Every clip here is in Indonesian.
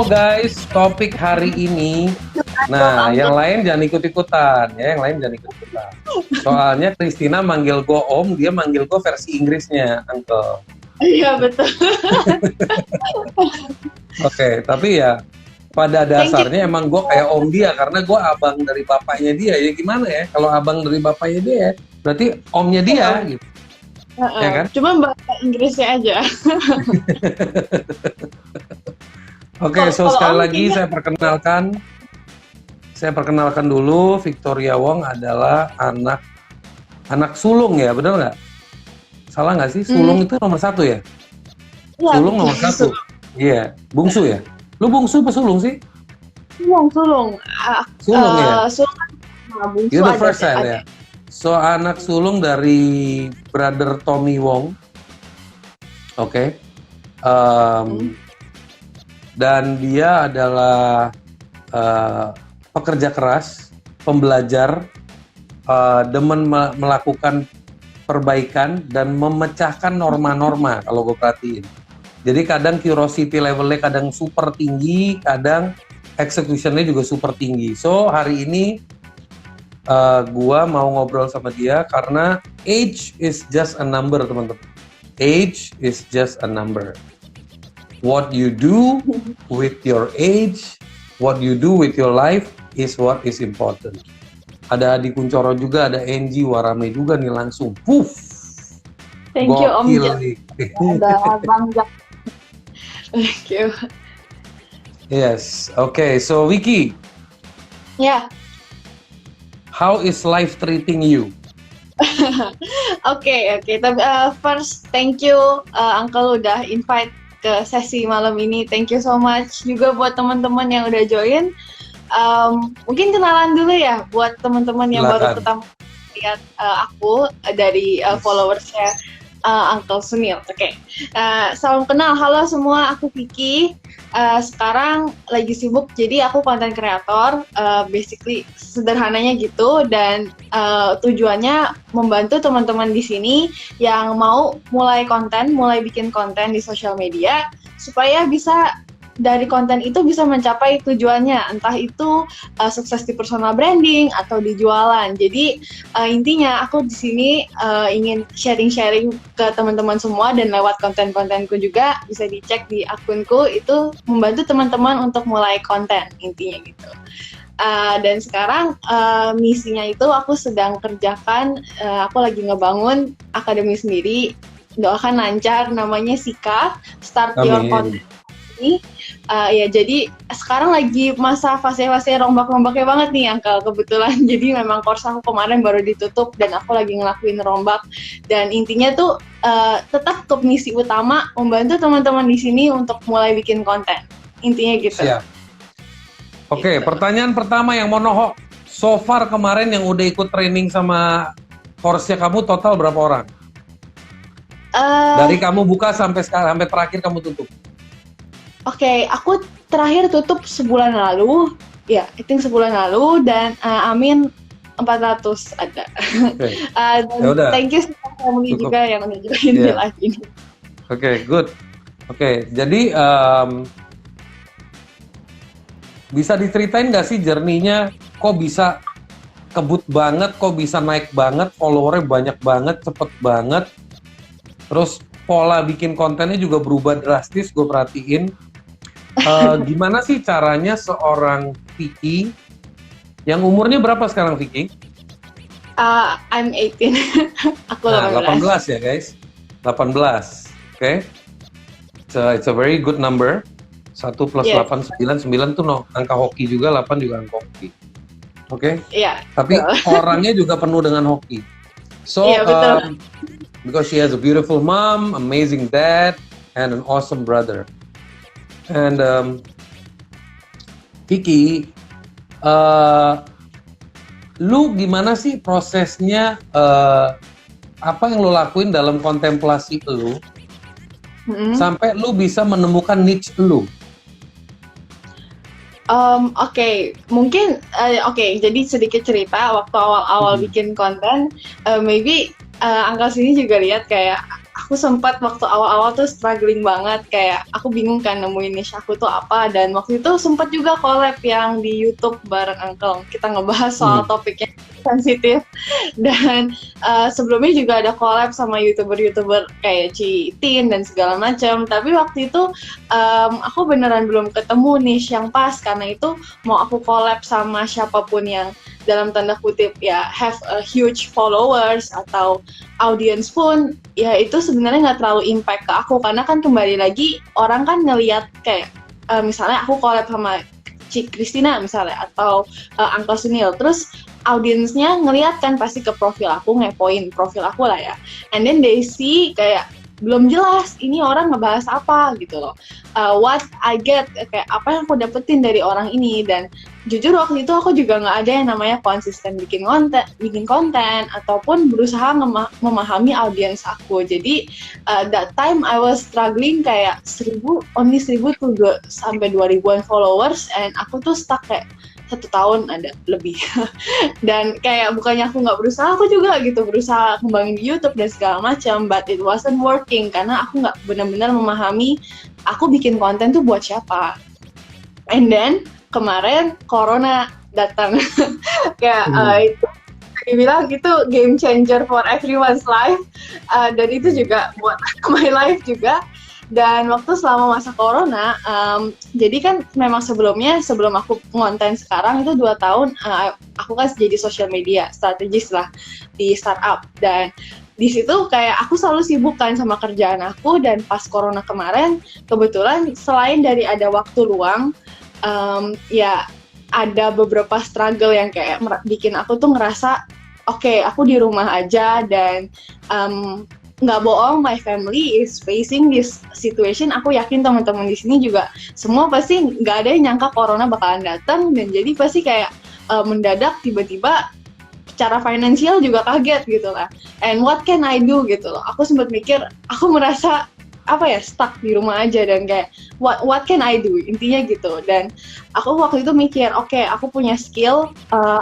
guys, topik hari ini. Nah, yang lain jangan ikut-ikutan ya, yang lain jangan ikut-ikutan. Soalnya Christina manggil gue Om, dia manggil gue versi Inggrisnya, Uncle. Iya betul. Oke, tapi ya pada dasarnya emang gue kayak Om dia karena gue abang dari bapaknya dia. Ya gimana ya? Kalau abang dari bapaknya dia, berarti Omnya dia gitu. Ya kan? Cuma bahasa Inggrisnya aja. Oke, so sekali lagi saya perkenalkan dulu, Victoria Wong adalah anak sulung ya, benar nggak? Salah nggak sih? Sulung itu nomor 1 ya? Ya, Sulung nomor 1. Iya, bungsu ya? Lu bungsu apa sulung sih? Sulung. Sulung ya? Sulung. Bungsu You're the ada, first child ya? So, anak sulung dari brother Tommy Wong. Oke. Dan dia adalah pekerja keras, pembelajar, demen melakukan perbaikan dan memecahkan norma-norma kalau gue perhatiin. Jadi kadang curiosity levelnya kadang super tinggi, kadang executionnya juga super tinggi. So hari ini gue mau ngobrol sama dia karena age is just a number, teman-teman. Age is just a number. What you do with your age, what you do with your life is what is important. Ada Adi Kuncoro juga, ada Enji Warame juga nih langsung. Puff. Thank you Om Gokil. Ada Bang Jak. Thank you. Yes. Okay. So Vicky, Ya. how is life treating you? Oke. Tapi first thank you Uncle udah invite ke sesi malam ini. Thank you so much juga buat teman-teman yang udah join. Mungkin kenalan dulu ya buat teman-teman yang baru pertama lihat aku dari followersnya Uncle Sunil. Oke. Salam kenal, halo semua, aku Vicky. Sekarang lagi sibuk, jadi aku content creator, basically sederhananya gitu, dan tujuannya membantu teman-teman di sini yang mau mulai bikin konten di sosial media supaya bisa dari konten itu bisa mencapai tujuannya, entah itu sukses di personal branding atau di jualan. Jadi intinya aku di sini ingin sharing-sharing ke teman-teman semua, dan lewat konten-kontenku juga bisa dicek di akunku, itu membantu teman-teman untuk mulai konten, intinya gitu. Dan sekarang misinya itu aku sedang kerjakan, aku lagi ngebangun akademi sendiri, doakan lancar, namanya Sika, Start Your Content. Ya jadi sekarang lagi masa fase-fase rombak-rombaknya banget nih Uncle, kebetulan. Jadi memang course aku kemarin baru ditutup dan aku lagi ngelakuin rombak, dan intinya tuh tetap ke misi utama membantu teman-teman di sini untuk mulai bikin konten, intinya gitu. Siap. Oke, gitu. Pertanyaan pertama yang mau nohok, so far kemarin yang udah ikut training sama course-nya kamu total berapa orang? Dari kamu buka sampai terakhir kamu tutup? Oke, aku terakhir tutup sebulan lalu, ya, I think sebulan lalu, dan Amin 400 ada. Okay. Dan thank you family juga yang udah join di live ini. Oke, good. Oke, jadi bisa diceritain nggak sih journey-nya, kok bisa kebut banget, kok bisa naik banget, follower-nya banyak banget, cepet banget, terus pola bikin kontennya juga berubah drastis, gue perhatiin. Gimana sih caranya seorang Vicky yang umurnya berapa sekarang, Vicky? I'm 18. Aku 18. 18 ya guys, 18. Okay. It's a very good number. 1 plus 8, 9 tuh angka hoki juga, 8 juga angka hoki. Oke? Iya. Tapi orangnya juga penuh dengan hoki. So, betul. Because she has a beautiful mom, amazing dad, and an awesome brother. And Vicky, lu gimana sih prosesnya? Apa yang lu lakuin dalam kontemplasi lu sampai lu bisa menemukan niche lu? Mungkin jadi sedikit cerita waktu awal-awal bikin konten, maybe Uncle sini juga lihat kayak aku sempat waktu awal-awal tuh struggling banget, kayak aku bingung kan nemuin niche aku tuh apa, dan waktu itu sempat juga collab yang di YouTube bareng Uncle. Kita ngebahas soal topik yang sensitif, dan sebelumnya juga ada collab sama YouTuber-YouTuber kayak Citin dan segala macam. Tapi waktu itu aku beneran belum ketemu niche yang pas, karena itu mau aku collab sama siapapun yang dalam tanda kutip ya have a huge followers atau audience pun ya itu sebenarnya nggak terlalu impact ke aku, karena kan kembali lagi orang kan ngelihat kayak misalnya aku collab sama Cik Christina misalnya atau Uncle Sunil, terus audiensnya ngelihat kan pasti ke profil aku, ngepoin profil aku lah ya, and then they see kayak belum jelas ini orang ngebahas apa gitu loh. What I get, kayak apa yang aku dapetin dari orang ini. Dan jujur waktu itu aku juga nggak ada yang namanya konsisten bikin konten ataupun berusaha memahami audiens aku. Jadi that time I was struggling, kayak 1,000 tuh sampai 2.000-an followers, and aku tuh stuck kayak 1 tahun ada lebih. Dan kayak bukannya aku nggak berusaha, aku juga gitu berusaha kembangin di YouTube dan segala macam, but it wasn't working karena aku nggak benar-benar memahami aku bikin konten tuh buat siapa. And then kemarin Corona datang. Kayak itu dibilang itu game changer for everyone's life, dan itu juga buat my life juga. Dan waktu selama masa Corona, jadi kan memang sebelum aku ngonten sekarang itu 2 tahun, aku kan jadi social media strategis lah di startup, dan di situ kayak aku selalu sibuk kan sama kerjaan aku. Dan pas Corona kemarin kebetulan selain dari ada waktu luang, ya ada beberapa struggle yang kayak bikin aku tuh ngerasa oke, aku di rumah aja, dan nggak bohong, my family is facing this situation. Aku yakin teman-teman di sini juga semua pasti nggak ada yang nyangka Corona bakalan datang, dan jadi pasti kayak mendadak tiba-tiba secara finansial juga kaget gitu lah. And what can I do gitu loh. Aku sempat mikir, aku merasa stuck di rumah aja, dan kayak what can I do intinya gitu. Dan aku waktu itu mikir, oke, aku punya skill,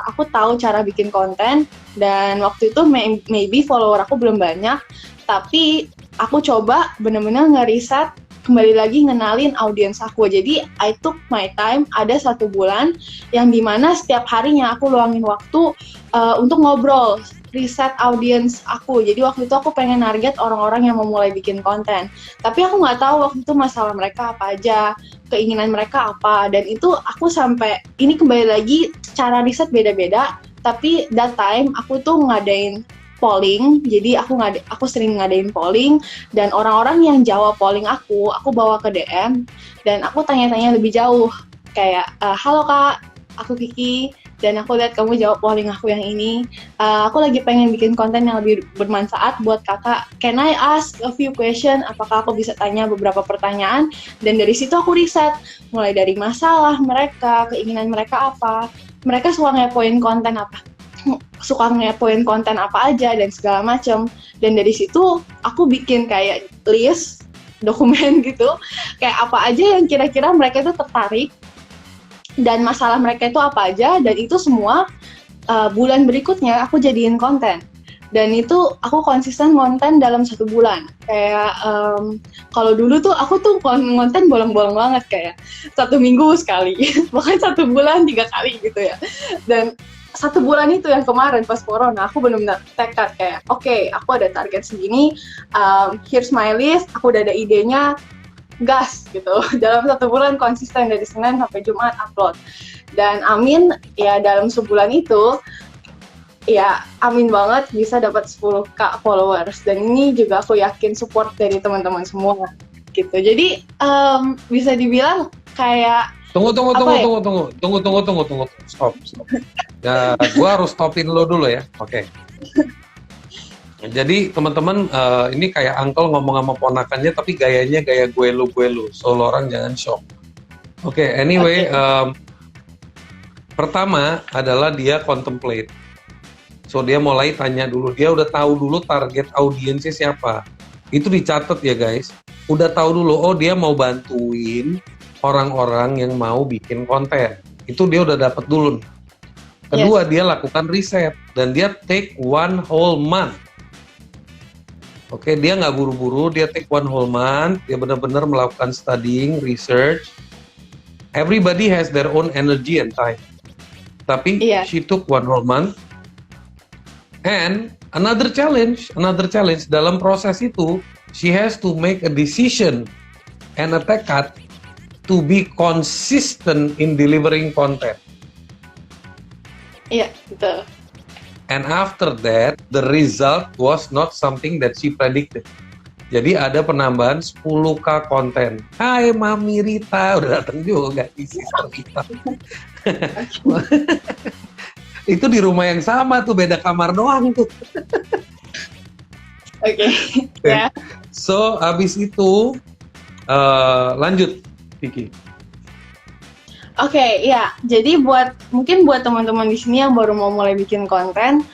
aku tahu cara bikin konten, dan waktu itu maybe follower aku belum banyak, tapi aku coba bener-bener ngeriset, kembali lagi ngenalin audiens aku. Jadi I took my time, ada 1 bulan yang dimana setiap harinya aku luangin waktu untuk ngobrol, riset audiens aku. Jadi waktu itu aku pengen target orang-orang yang mau mulai bikin konten, tapi aku nggak tahu waktu itu masalah mereka apa aja, keinginan mereka apa. Dan itu aku sampai, ini kembali lagi cara riset beda-beda, tapi that time aku tuh ngadain polling. Jadi aku sering ngadain polling, dan orang-orang yang jawab polling aku bawa ke DM, dan aku tanya-tanya lebih jauh kayak halo Kak, aku Kiki, dan aku lihat kamu jawab polling aku yang ini, aku lagi pengen bikin konten yang lebih bermanfaat buat kakak, can I ask a few question, apakah aku bisa tanya beberapa pertanyaan. Dan dari situ aku riset mulai dari masalah mereka, keinginan mereka apa, mereka suka ngepoin konten apa aja dan segala macam. Dan dari situ aku bikin kayak list dokumen gitu, kayak apa aja yang kira-kira mereka itu tertarik dan masalah mereka itu apa aja, dan itu semua bulan berikutnya aku jadiin konten. Dan itu aku konsisten konten dalam 1 bulan. Kayak kalau dulu tuh aku tuh konten bolong-bolong banget, kayak 1 minggu sekali, bahkan 1 bulan 3 kali gitu ya. Dan 1 bulan itu yang kemarin pas Corona, aku benar-benar tekad kayak oke, aku ada target segini, here's my list, aku udah ada idenya, gas gitu. Dalam 1 bulan konsisten dari Senin sampai Jumat upload. Dan amin ya, dalam sebulan itu ya amin banget bisa dapat 10K followers. Dan ini juga aku yakin support dari teman-teman semua gitu. Jadi bisa dibilang kayak Tunggu. Stop. Ya, gua harus stopin lo dulu ya. Oke. Jadi teman-teman, ini kayak Uncle ngomong sama ponakannya, tapi gayanya gaya gue lu. So lo orang jangan shock. Oke, anyway, pertama adalah dia contemplate. So dia mulai tanya dulu, dia udah tahu dulu target audiensnya siapa. Itu dicatat ya guys. Udah tahu dulu, oh dia mau bantuin orang-orang yang mau bikin konten. Itu dia udah dapat dulu. Kedua, yes, dia lakukan riset dan dia take 1 whole month. Oke, dia nggak buru-buru, dia take 1 whole month, dia benar-benar melakukan studying, research. Everybody has their own energy and time. Tapi Iya. she took 1 whole month. And another challenge dalam proses itu, she has to make a decision and a tekad to be consistent in delivering content. Iya, betul. And after that, the result was not something that she predicted. Jadi ada penambahan 10K konten. Hai Mami Rita, udah datang juga di sister kita. Itu di rumah yang sama tuh, beda kamar doang tuh. Oke. Ya. So, abis itu lanjut, Vicky. Oke, ya. Jadi mungkin buat teman-teman di sini yang baru mau mulai bikin konten,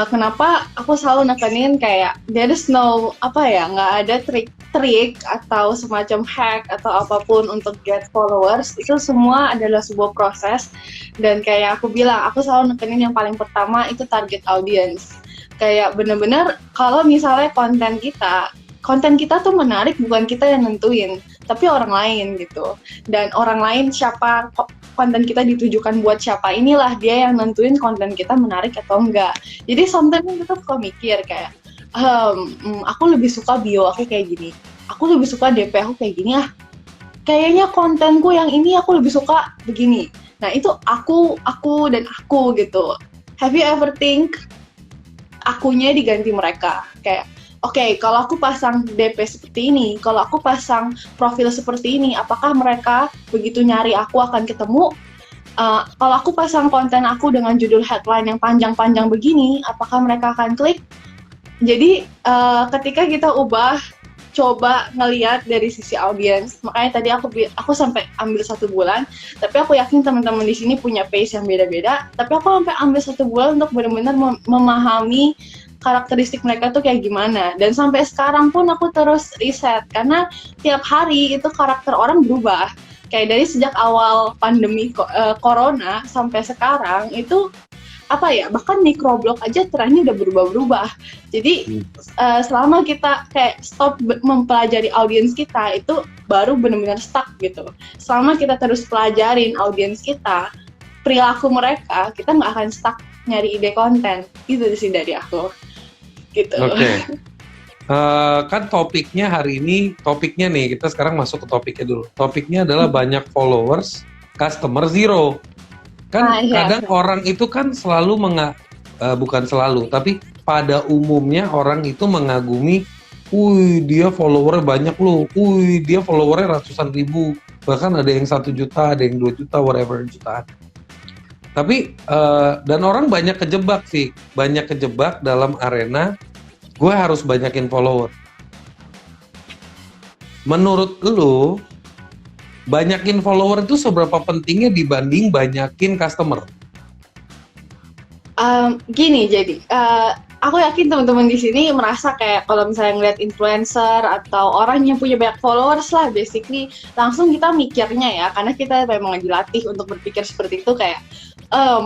kenapa aku selalu nekenin kayak there is no nggak ada trik atau semacam hack atau apapun untuk get followers. Itu semua adalah sebuah proses, dan kayak aku bilang, aku selalu nekenin yang paling pertama itu target audience. Kayak bener-bener kalau misalnya konten kita tuh menarik, bukan kita yang nentuin, tapi orang lain gitu. Dan orang lain siapa, konten kita ditujukan buat siapa, inilah dia yang nentuin konten kita menarik atau enggak. Jadi sometimes kita suka mikir kayak, aku lebih suka bio aku kayak gini, aku lebih suka DP aku kayak gini, kayaknya kontenku yang ini aku lebih suka begini. Nah itu aku gitu. Have you ever think akunya diganti mereka? Kayak, oke, kalau aku pasang DP seperti ini, kalau aku pasang profil seperti ini, apakah mereka begitu nyari aku akan ketemu? Kalau aku pasang konten aku dengan judul headline yang panjang-panjang begini, apakah mereka akan klik? Jadi ketika kita coba ngelihat dari sisi audience, makanya tadi aku sampai ambil 1 bulan, tapi aku yakin teman-teman di sini punya pace yang beda-beda, tapi aku sampai ambil 1 bulan untuk benar-benar memahami karakteristik mereka tuh kayak gimana. Dan sampai sekarang pun aku terus riset, karena tiap hari itu karakter orang berubah. Kayak dari sejak awal pandemi corona sampai sekarang itu bahkan microblog aja trennya udah berubah-berubah. Jadi selama kita kayak stop mempelajari audiens kita, itu baru benar-benar stuck gitu. Selama kita terus pelajarin audiens kita, perilaku mereka, kita nggak akan stuck nyari ide konten. Gitu sih dari aku. Gitu. Oke. Kan topiknya nih, kita sekarang masuk ke topiknya dulu. Topiknya adalah banyak followers, customer zero. Kan kadang orang itu kan selalu bukan selalu, tapi pada umumnya orang itu mengagumi, dia followernya banyak loh, dia followernya ratusan ribu, bahkan ada yang 1 juta, ada yang 2 juta, whatever, jutaan. Tapi dan orang banyak kejebak dalam arena gue harus banyakin follower. Menurut lu, banyakin follower itu seberapa pentingnya dibanding banyakin customer? Gini, jadi aku yakin teman-teman di sini merasa kayak kalau misalnya ngeliat influencer atau orang yang punya banyak followers lah, basically langsung kita mikirnya ya, karena kita memang dilatih untuk berpikir seperti itu kayak,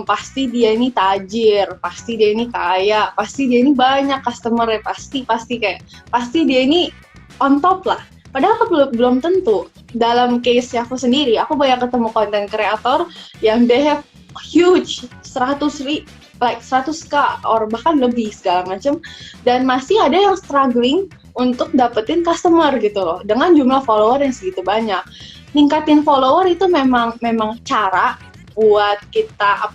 pasti dia ini tajir, pasti dia ini kaya, pasti dia ini banyak customer ya, pasti dia ini on top lah. Padahal belum tentu. Dalam case aku sendiri, aku banyak ketemu content creator yang they have huge 100K or bahkan lebih segala macam, dan masih ada yang struggling untuk dapetin customer gitu loh dengan jumlah follower yang segitu banyak. Ningkatin follower itu memang cara buat kita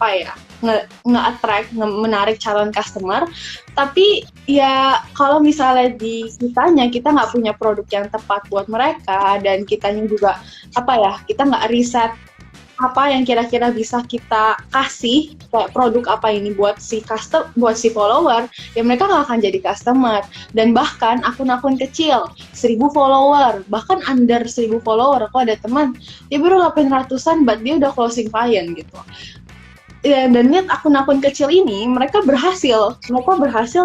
nge-attract, menarik calon customer. Tapi ya kalau misalnya di kita nggak punya produk yang tepat buat mereka, dan kitanya juga kita nggak riset apa yang kira-kira bisa kita kasih kayak produk apa ini buat si follower, ya mereka nggak akan jadi customer. Dan bahkan akun-akun kecil 1.000 follower, bahkan under 1.000 follower, aku ada teman dia baru 800-an but dia udah closing client gitu. Ya, dan lihat akun-akun kecil ini mereka berhasil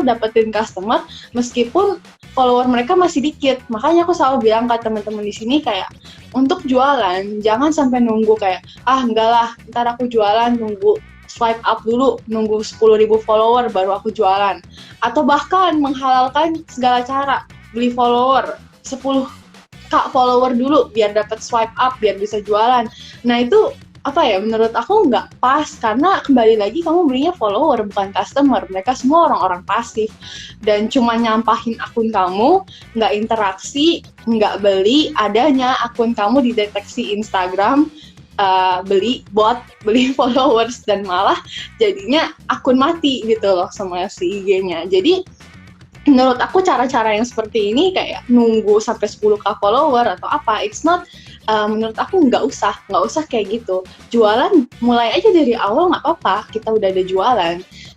dapetin customer meskipun follower mereka masih dikit. Makanya aku selalu bilang ke teman-teman di sini kayak, untuk jualan jangan sampai nunggu kayak enggak lah, ntar aku jualan nunggu swipe up dulu, nunggu 10.000 follower baru aku jualan, atau bahkan menghalalkan segala cara. beli follower 10K follower dulu biar dapat swipe up, biar bisa jualan. Nah itu apa ya, menurut aku nggak pas, karena kembali lagi kamu belinya follower bukan customer. Mereka semua orang-orang pasif dan cuma nyampahin akun kamu, nggak interaksi, nggak beli. Adanya akun kamu dideteksi Instagram, beli bot, beli followers, dan malah jadinya akun mati gitu loh sama si IG-nya. Jadi menurut aku cara-cara yang seperti ini kayak nunggu sampai 10K follower atau apa, it's not, menurut aku nggak usah kayak gitu. Jualan mulai aja dari awal nggak apa-apa, kita udah ada jualan.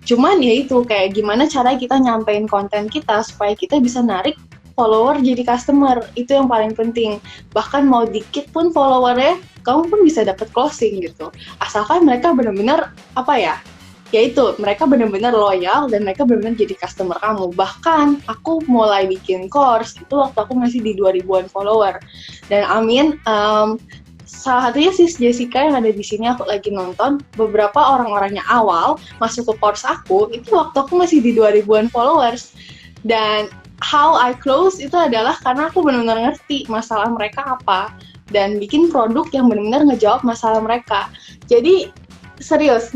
Cuman ya itu, kayak gimana cara kita nyampein konten kita supaya kita bisa narik follower jadi customer, itu yang paling penting. Bahkan mau dikit pun followernya, kamu pun bisa dapat closing gitu. Asalkan mereka benar-benar apa ya, yaitu mereka benar-benar loyal dan mereka benar-benar jadi customer kamu. Bahkan aku mulai bikin course itu waktu aku masih di 2000-an follower. Dan amin, salah satunya sis Jessica yang ada di sini, aku lagi nonton, beberapa orang-orangnya awal masuk ke course aku itu waktu aku masih di 2000-an followers. Dan how I close itu adalah karena aku benar-benar ngerti masalah mereka apa dan bikin produk yang benar-benar ngejawab masalah mereka. Jadi serius,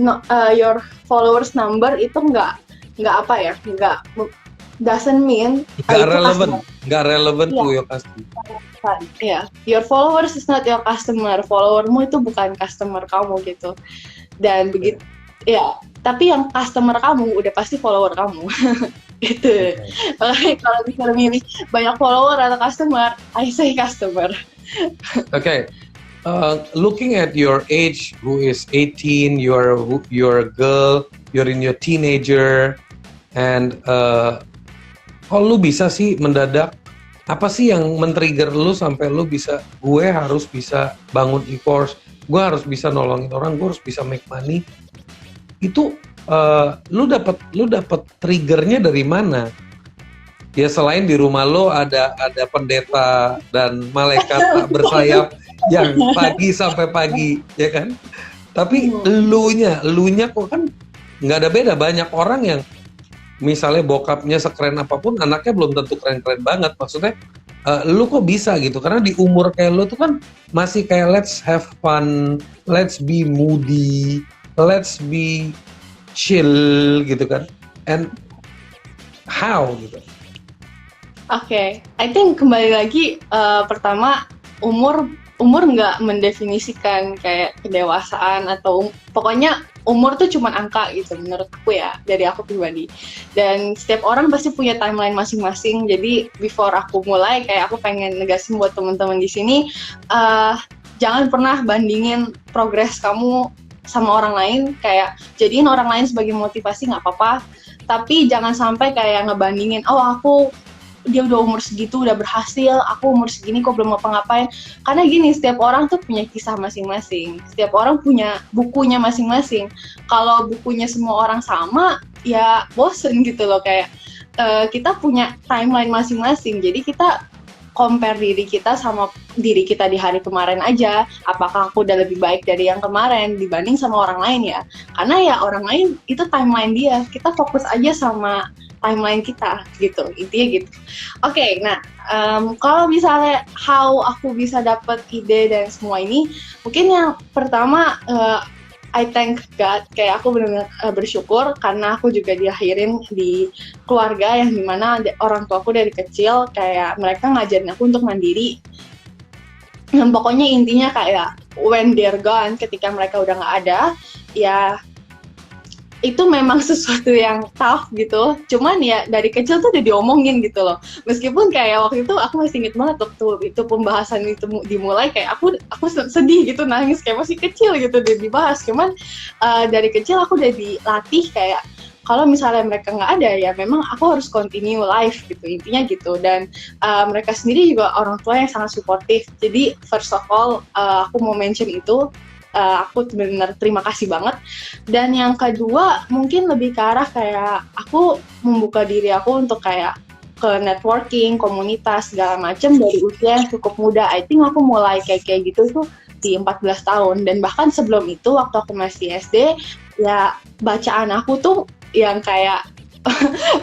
your followers number itu nggak apa ya, nggak doesn't mean nggak relevan to your customer. Ya, your followers is not your customer. Followermu itu bukan customer kamu gitu. Dan begitu, ya. Tapi yang customer kamu udah pasti follower kamu. Gitu. Okay. Kalau bisa milih banyak follower atau customer, I say customer. Okay. Looking at your age, who is 18, you're a girl, you're in your teenager, and kalau lu bisa sih mendadak, apa sih yang men-trigger lu sampai lu bisa, gue harus bisa bangun e-course, gue harus bisa nolongin orang, gue harus bisa make money. Itu lu dapat triggernya dari mana? Ya selain di rumah lo ada pendeta dan malaikat bersayap yang pagi sampai pagi, ya kan? Tapi elunya kok kan nggak ada beda. Banyak orang yang misalnya bokapnya sekeren apapun, anaknya belum tentu keren-keren banget. Maksudnya, lu kok bisa gitu? Karena di umur kayak lu tuh kan masih kayak let's have fun, let's be moody, let's be chill gitu kan? And how gitu? Oke, I think kembali lagi, pertama umur nggak mendefinisikan kayak kedewasaan atau pokoknya umur tuh cuma angka gitu menurut aku ya, dari aku pribadi. Dan setiap orang pasti punya timeline masing-masing. Jadi before aku mulai, kayak aku pengen negasin buat teman-teman di sini, jangan pernah bandingin progres kamu sama orang lain. Kayak jadiin orang lain sebagai motivasi nggak apa-apa, tapi jangan sampai kayak ngebandingin, dia udah umur segitu udah berhasil, aku umur segini kok belum ngapa-ngapain. Karena gini, setiap orang tuh punya kisah masing-masing, setiap orang punya bukunya masing-masing. Kalau bukunya semua orang sama, ya bosen gitu loh. Kayak kita punya timeline masing-masing, jadi kita compare diri kita sama diri kita di hari kemarin aja. Apakah aku udah lebih baik dari yang kemarin dibanding sama orang lain ya? Karena ya orang lain itu timeline dia, kita fokus aja sama timeline kita gitu, intinya gitu. Oke, nah kalau misalnya how aku bisa dapat ide dan semua ini, mungkin yang pertama, I thank God, kayak aku benar-benar bersyukur karena aku juga diakhirin di keluarga yang dimana orang tua aku dari kecil kayak mereka ngajarin aku untuk mandiri. Pokoknya intinya kayak when they're gone, ketika mereka udah nggak ada, ya itu memang sesuatu yang tough gitu. Cuman ya dari kecil tuh udah diomongin gitu loh. Meskipun kayak waktu itu aku masih inget banget waktu itu pembahasan itu dimulai, kayak aku sedih gitu, nangis kayak masih kecil gitu dibahas. Cuman dari kecil aku udah dilatih kayak kalau misalnya mereka nggak ada ya memang aku harus continue life gitu, intinya gitu. Dan mereka sendiri juga orang tua yang sangat suportif. Jadi first of all, aku mau mention itu, aku benar-benar terima kasih banget. Dan yang kedua mungkin lebih ke arah kayak aku membuka diri aku untuk kayak ke networking, komunitas, segala macam dari usia yang cukup muda. I think aku mulai kayak gitu tuh di 14 tahun. Dan bahkan sebelum itu waktu aku masih SD, ya bacaan aku tuh yang kayak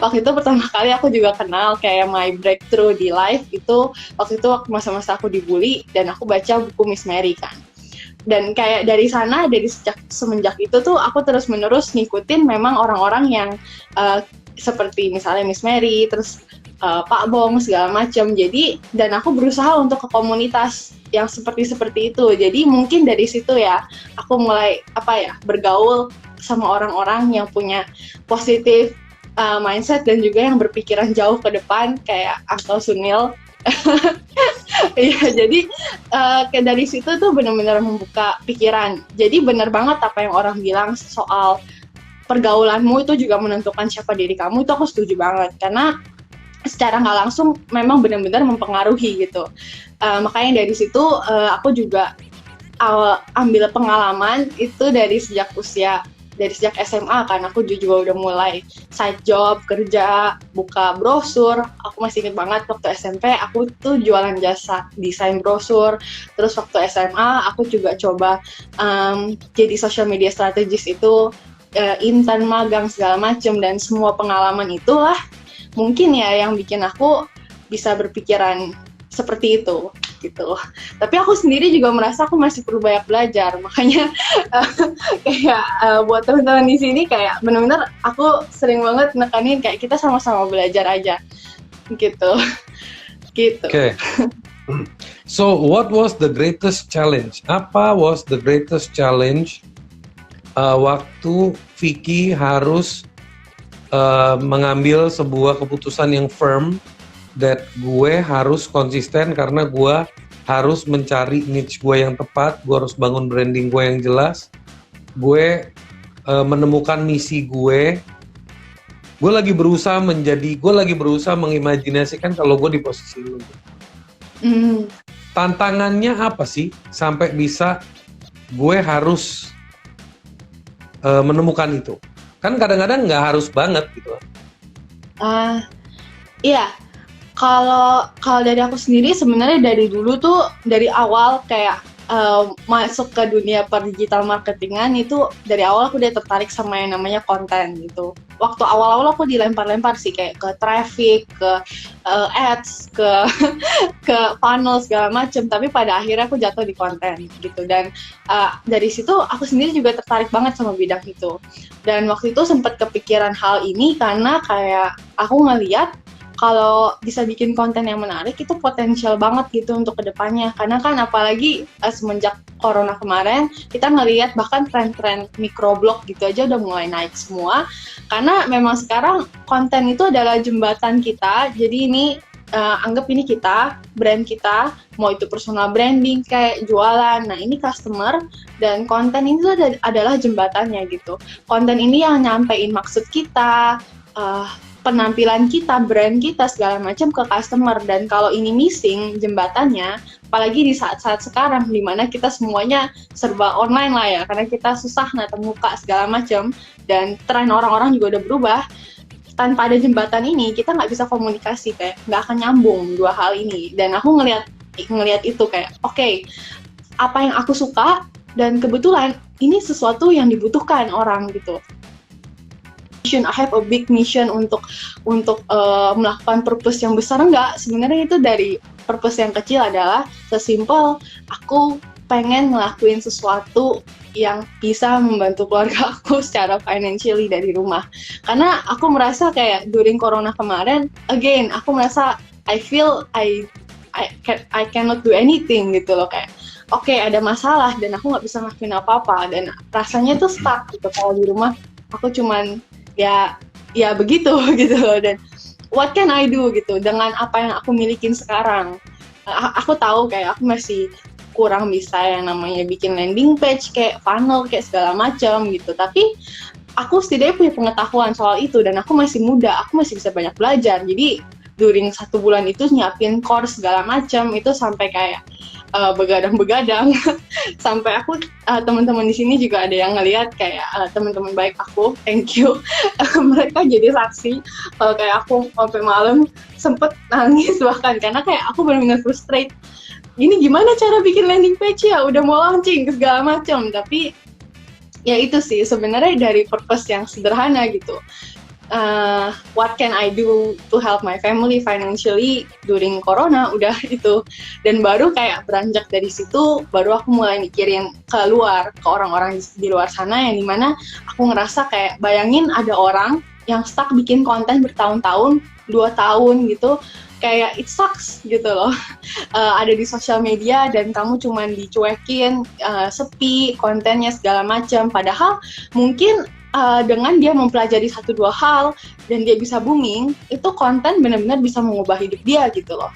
waktu itu pertama kali aku juga kenal kayak my breakthrough di life itu waktu itu waktu masa-masa aku dibully dan aku baca buku Miss Mary kan. Dan kayak dari sana, semenjak itu tuh aku terus menerus ngikutin memang orang-orang yang seperti misalnya Miss Mary, terus Pak Bong segala macam. Jadi dan aku berusaha untuk ke komunitas yang seperti itu. Jadi mungkin dari situ ya aku mulai bergaul sama orang-orang yang punya positif mindset dan juga yang berpikiran jauh ke depan kayak Uncle Sunil. Iya, jadi dari situ tuh benar-benar membuka pikiran. Jadi benar banget apa yang orang bilang soal pergaulanmu itu juga menentukan siapa diri kamu, itu aku setuju banget. Karena secara nggak langsung memang benar-benar mempengaruhi gitu. Makanya dari situ aku juga ambil pengalaman itu dari sejak SMA kan, aku juga udah mulai side job, kerja, buka brosur. Aku masih ingat banget waktu SMP aku tuh jualan jasa desain brosur. Terus waktu SMA aku juga coba jadi social media strategist itu, intern, magang segala macem, dan semua pengalaman itulah mungkin ya yang bikin aku bisa berpikiran seperti itu gitu. Tapi aku sendiri juga merasa aku masih perlu banyak belajar, makanya kayak buat teman-teman di sini kayak benar-benar aku sering banget nekanin kayak kita sama-sama belajar aja gitu. Okay. So what was the greatest challenge? Apa was the greatest challenge waktu Vicky harus mengambil sebuah keputusan yang firm that gue harus konsisten karena gue harus mencari niche gue yang tepat, gue harus bangun branding gue yang jelas, gue menemukan misi gue lagi berusaha mengimajinasikan kalau gue di posisi lu. Tantangannya apa sih sampai bisa gue harus menemukan itu? Kan kadang-kadang nggak harus banget gitu. Iya. Kalau dari aku sendiri sebenarnya dari dulu tuh dari awal kayak masuk ke dunia digital marketingan itu dari awal aku udah tertarik sama yang namanya konten gitu. Waktu awal-awal aku dilempar-lempar sih kayak ke traffic, ke ads, ke funnel segala macem. Tapi pada akhirnya aku jatuh di konten gitu. Dan dari situ aku sendiri juga tertarik banget sama bidang itu. Dan waktu itu sempat kepikiran hal ini karena kayak aku ngeliat kalau bisa bikin konten yang menarik itu potensial banget gitu untuk kedepannya. Karena kan apalagi semenjak corona kemarin kita ngelihat bahkan tren-tren microblog gitu aja udah mulai naik semua. Karena memang sekarang konten itu adalah jembatan kita. Jadi ini anggap ini kita, brand kita, mau itu personal branding kayak jualan. Nah ini customer dan konten ini tuh adalah jembatannya gitu. Konten ini yang nyampein maksud kita, penampilan kita, brand kita, segala macam ke customer. Dan kalau ini missing jembatannya, apalagi di saat-saat sekarang di mana kita semuanya serba online lah ya, karena kita susah natap muka segala macam, dan tren orang-orang juga udah berubah. Tanpa ada jembatan ini, kita nggak bisa komunikasi, kayak nggak akan nyambung dua hal ini. Dan aku ngelihat itu kayak, oke, apa yang aku suka, dan kebetulan ini sesuatu yang dibutuhkan orang gitu. I have a big mission untuk melakukan purpose yang besar. Enggak, sebenarnya itu dari purpose yang kecil adalah sesimpel aku pengen ngelakuin sesuatu yang bisa membantu keluarga aku secara financially dari rumah. Karena aku merasa kayak during corona kemarin, again aku merasa I feel I cannot do anything gitu loh, kayak oke, ada masalah dan aku nggak bisa ngelakuin apa-apa, dan rasanya tuh stuck gitu kalau di rumah. Aku cuman ya begitu gitu loh. Dan what can I do gitu dengan apa yang aku milikin sekarang. Aku tahu kayak aku masih kurang bisa yang namanya bikin landing page kayak funnel kayak segala macam gitu, tapi aku setidaknya punya pengetahuan soal itu dan aku masih muda, aku masih bisa banyak belajar. Jadi during 1 bulan itu nyiapin course segala macam itu sampai kayak begadang-begadang sampai aku teman-teman di sini juga ada yang ngelihat kayak teman-teman baik aku, thank you, mereka jadi saksi kalau kayak aku sampai malam sempet nangis bahkan karena kayak aku benar-benar frustrate, ini gimana cara bikin landing page ya, udah mau launching segala macam. Tapi ya itu sih sebenarnya dari purpose yang sederhana gitu. what can I do to help my family financially during Corona, udah itu. Dan baru kayak beranjak dari situ, baru aku mulai mikirin keluar, ke orang-orang di luar sana yang dimana aku ngerasa kayak bayangin ada orang yang stuck bikin konten bertahun-tahun, 2 tahun gitu, kayak it sucks gitu loh. Ada di sosial media dan kamu cuman dicuekin, sepi, kontennya segala macam. Padahal mungkin dengan dia mempelajari 1-2 hal dan dia bisa booming, itu konten benar-benar bisa mengubah hidup dia gitu loh.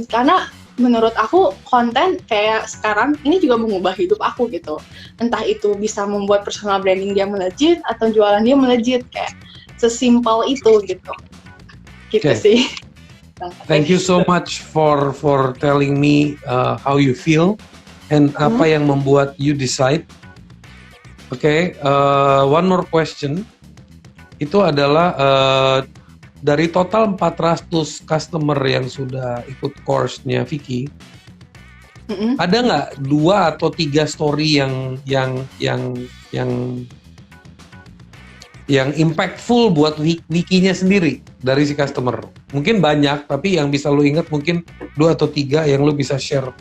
Karena menurut aku konten kayak sekarang ini juga mengubah hidup aku gitu. Entah itu bisa membuat personal branding dia melejit atau jualan dia melejit, kayak sesimpel itu gitu. Gitu sih. Thank you so much for telling me how you feel and apa yang membuat you decide. One more question. Itu adalah dari total 400 customer yang sudah ikut course-nya Vicky, ada nggak 2 atau 3 story yang impactful buat Vicky-nya sendiri dari si customer? Mungkin banyak, tapi yang bisa lo ingat mungkin 2 atau 3 yang lo bisa share.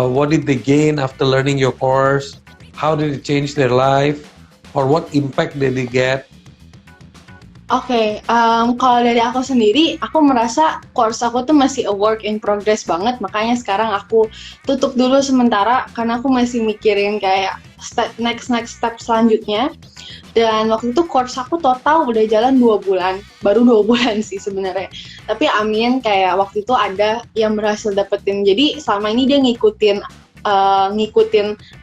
What did they gain after learning your course? How did it change their life? Or what impact did they get? Kalau dari aku sendiri, aku merasa course aku tuh masih a work in progress banget, makanya sekarang aku tutup dulu sementara karena aku masih mikirin kayak next step selanjutnya. Dan waktu itu course aku total udah jalan 2 bulan, baru 2 bulan sih sebenarnya. Tapi amin kayak waktu itu ada yang berhasil dapetin. Jadi selama ini dia ngikutin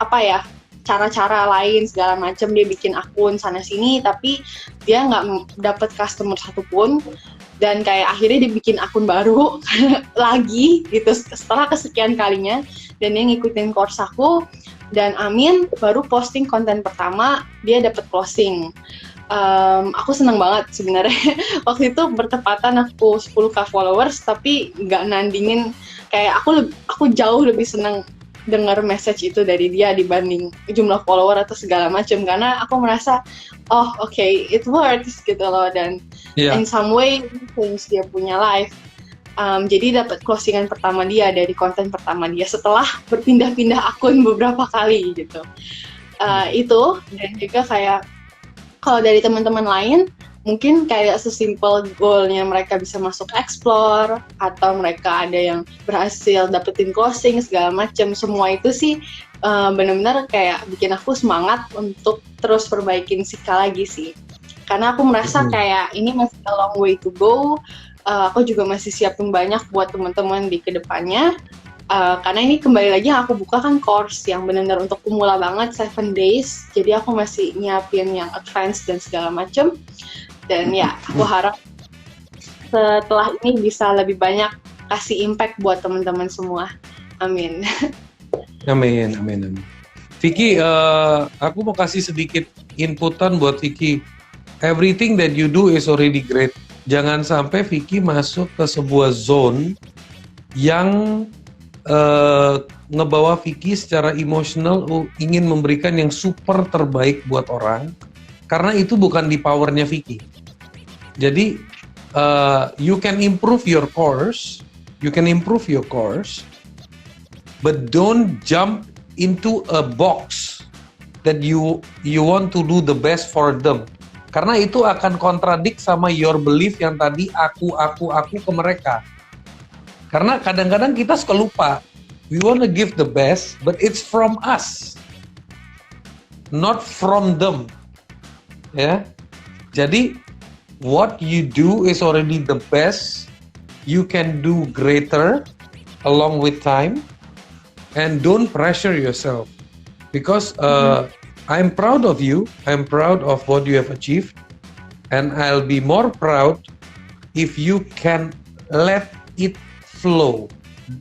apa ya, cara-cara lain segala macam, dia bikin akun sana sini tapi dia nggak dapet customer satupun, dan kayak akhirnya dia bikin akun baru lagi gitu setelah kesekian kalinya, dan dia ngikutin course aku, dan amin baru posting konten pertama dia dapet closing. Aku seneng banget sebenarnya. Waktu itu bertepatan aku 10k followers tapi nggak nandingin, kayak aku jauh lebih seneng dengar message itu dari dia dibanding jumlah follower atau segala macam, karena aku merasa it works gitu loh, dan in some way change dia punya life. Jadi dapat closingan pertama dia dari konten pertama dia setelah berpindah-pindah akun beberapa kali gitu. Itu, dan juga kayak kalau dari teman-teman lain mungkin kayak sesimpel goalnya mereka bisa masuk explore, atau mereka ada yang berhasil dapetin closing segala macam, semua itu sih benar-benar kayak bikin aku semangat untuk terus perbaikin Sika lagi sih, karena aku merasa kayak ini masih a long way to go. Aku juga masih siapin banyak buat teman-teman di kedepannya, karena ini kembali lagi yang aku buka kan course yang benar-benar untuk pemula banget, 7 days, jadi aku masih nyiapin yang advance dan segala macam. Dan ya, aku harap setelah ini bisa lebih banyak kasih impact buat teman-teman semua. Amin. Amin. Vicky, aku mau kasih sedikit inputan buat Vicky. Everything that you do is already great. Jangan sampai Vicky masuk ke sebuah zone yang ngebawa Vicky secara emosional ingin memberikan yang super terbaik buat orang, karena itu bukan di powernya Vicky. Jadi you can improve your course, but don't jump into a box that you want to do the best for them. Karena itu akan kontradik sama your belief yang tadi aku ke mereka. Karena kadang-kadang kita suka lupa, we want to give the best, but it's from us, not from them. Ya, jadi what you do is already the best. You can do greater along with time, and don't pressure yourself, because I'm proud of you. I'm proud of what you have achieved, and I'll be more proud if you can let it flow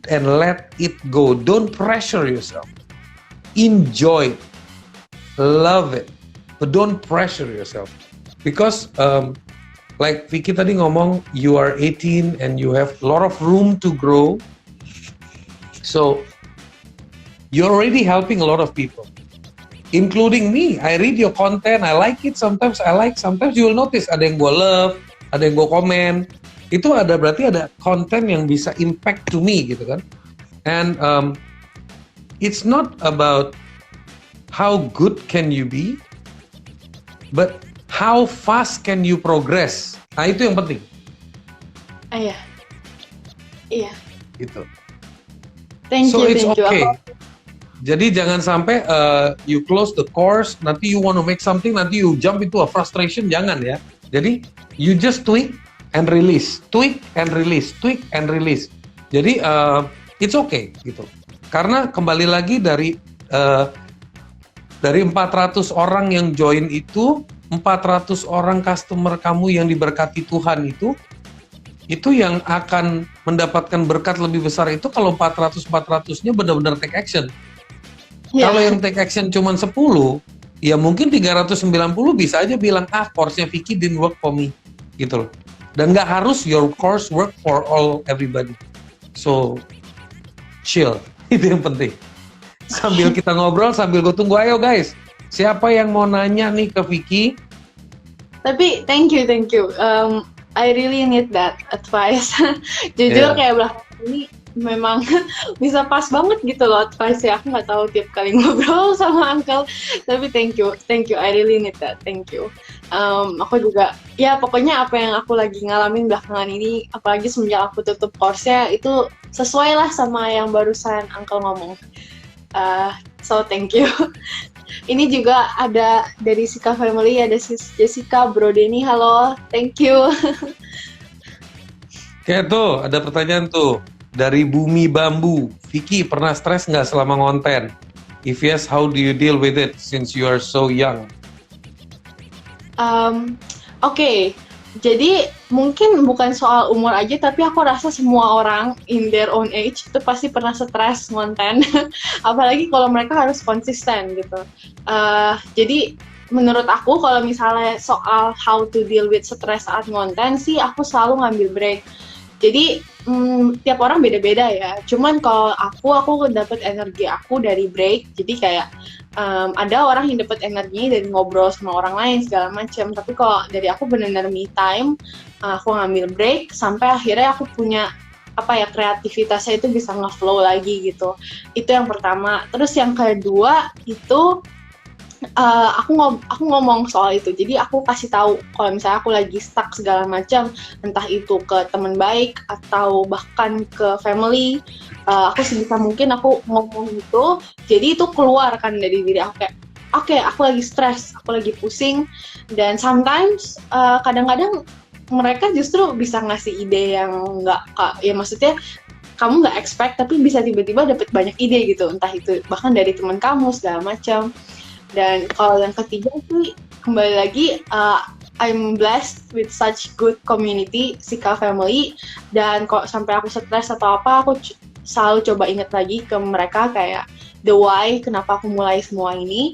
and let it go. Don't pressure yourself. Enjoy it, love it, but don't pressure yourself, because like Vicky tadi ngomong, you are 18 and you have a lot of room to grow, so you're already helping a lot of people. including me. I read your content, I like it, sometimes I like, sometimes you will notice ada yang gue love, ada yang gue komen. Itu berarti ada konten yang bisa impact to me gitu kan. And it's not about how good can you be, but how fast can you progress. Nah itu yang penting. Iya. Iya. Gitu. Thank So you, it's thank you. okay. Jadi jangan sampai you close the course, nanti you want to make something, nanti you jump into a frustration, jangan ya. Jadi you just tweak and release, tweak and release, tweak and release. Jadi it's okay gitu. Karena kembali lagi dari 400 orang yang join itu, 400 orang customer kamu yang diberkati Tuhan itu yang akan mendapatkan berkat lebih besar itu kalau 400-400-nya benar-benar take action. Yeah. Kalau yang take action cuma 10, ya mungkin 390 bisa aja bilang, course-nya Vicky didn't work for me. Gitu loh. Dan nggak harus your course work for everybody. So, chill. Itu yang penting. Sambil kita ngobrol, sambil gue tunggu, ayo guys. Siapa yang mau nanya nih ke Vicky? Tapi thank you. I really need that advice. Jujur kayak belakangan ini memang bisa pas banget gitu loh advice ya. Aku nggak tahu tiap kali ngobrol sama Uncle. Tapi thank you. I really need that. Thank you. Aku juga, ya pokoknya apa yang aku lagi ngalamin belakangan ini, apalagi semenjak aku tutup course-nya, itu sesuai lah sama yang barusan Uncle ngomong. So thank you. Ini juga ada dari Sika Family, ada Sis Jessica, Bro Denny, halo, thank you. Oke tuh, ada pertanyaan tuh dari Bumi Bambu. Vicky, pernah stres nggak selama ngonten? If yes, how do you deal with it since you are so young? Oke. Jadi mungkin bukan soal umur aja, tapi aku rasa semua orang in their own age itu pasti pernah stres ngonten. Apalagi kalau mereka harus konsisten gitu. Jadi menurut aku kalau misalnya soal how to deal with stress saat ngonten sih, aku selalu ngambil break. Jadi tiap orang beda-beda ya. Cuman kalau aku dapat energi aku dari break. Jadi kayak ada orang yang dapat energinya dari ngobrol sama orang lain segala macam. Tapi kalau dari aku benar-benar me time, aku ngambil break sampai akhirnya aku punya kreativitasnya itu bisa nge-flow lagi gitu. Itu yang pertama. Terus yang kedua itu aku ngomong soal itu. Jadi aku kasih tahu kalau misalnya aku lagi stuck segala macam, entah itu ke teman baik atau bahkan ke family, aku sebisa mungkin aku ngomong itu. Jadi itu keluar kan dari diri aku kayak, oke, aku lagi stres, aku lagi pusing, dan sometimes kadang-kadang mereka justru bisa ngasih ide yang maksudnya kamu nggak expect, tapi bisa tiba-tiba dapet banyak ide gitu, entah itu bahkan dari teman kamu segala macam. Dan kalau yang ketiga sih kembali lagi, I'm blessed with such good community, Sika Family, dan kalau sampai aku stres atau apa, aku selalu coba ingat lagi ke mereka kayak the why, kenapa aku mulai semua ini.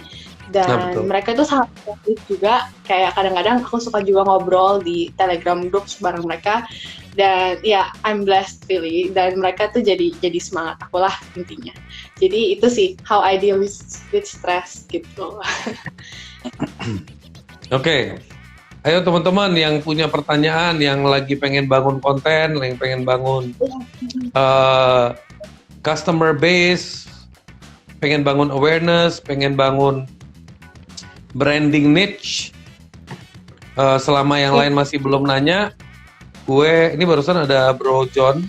Dan mereka itu sangat aktif juga, kayak kadang-kadang aku suka juga ngobrol di Telegram group bareng mereka. Dan ya, I'm blessed really, dan mereka tuh jadi semangat aku lah intinya. Jadi itu sih how I deal with stress gitu. Oke. Ayo teman-teman yang punya pertanyaan, yang lagi pengen bangun konten, yang pengen bangun customer base, pengen bangun awareness, pengen bangun branding niche, selama yang lain masih belum nanya, ini barusan ada Bro John,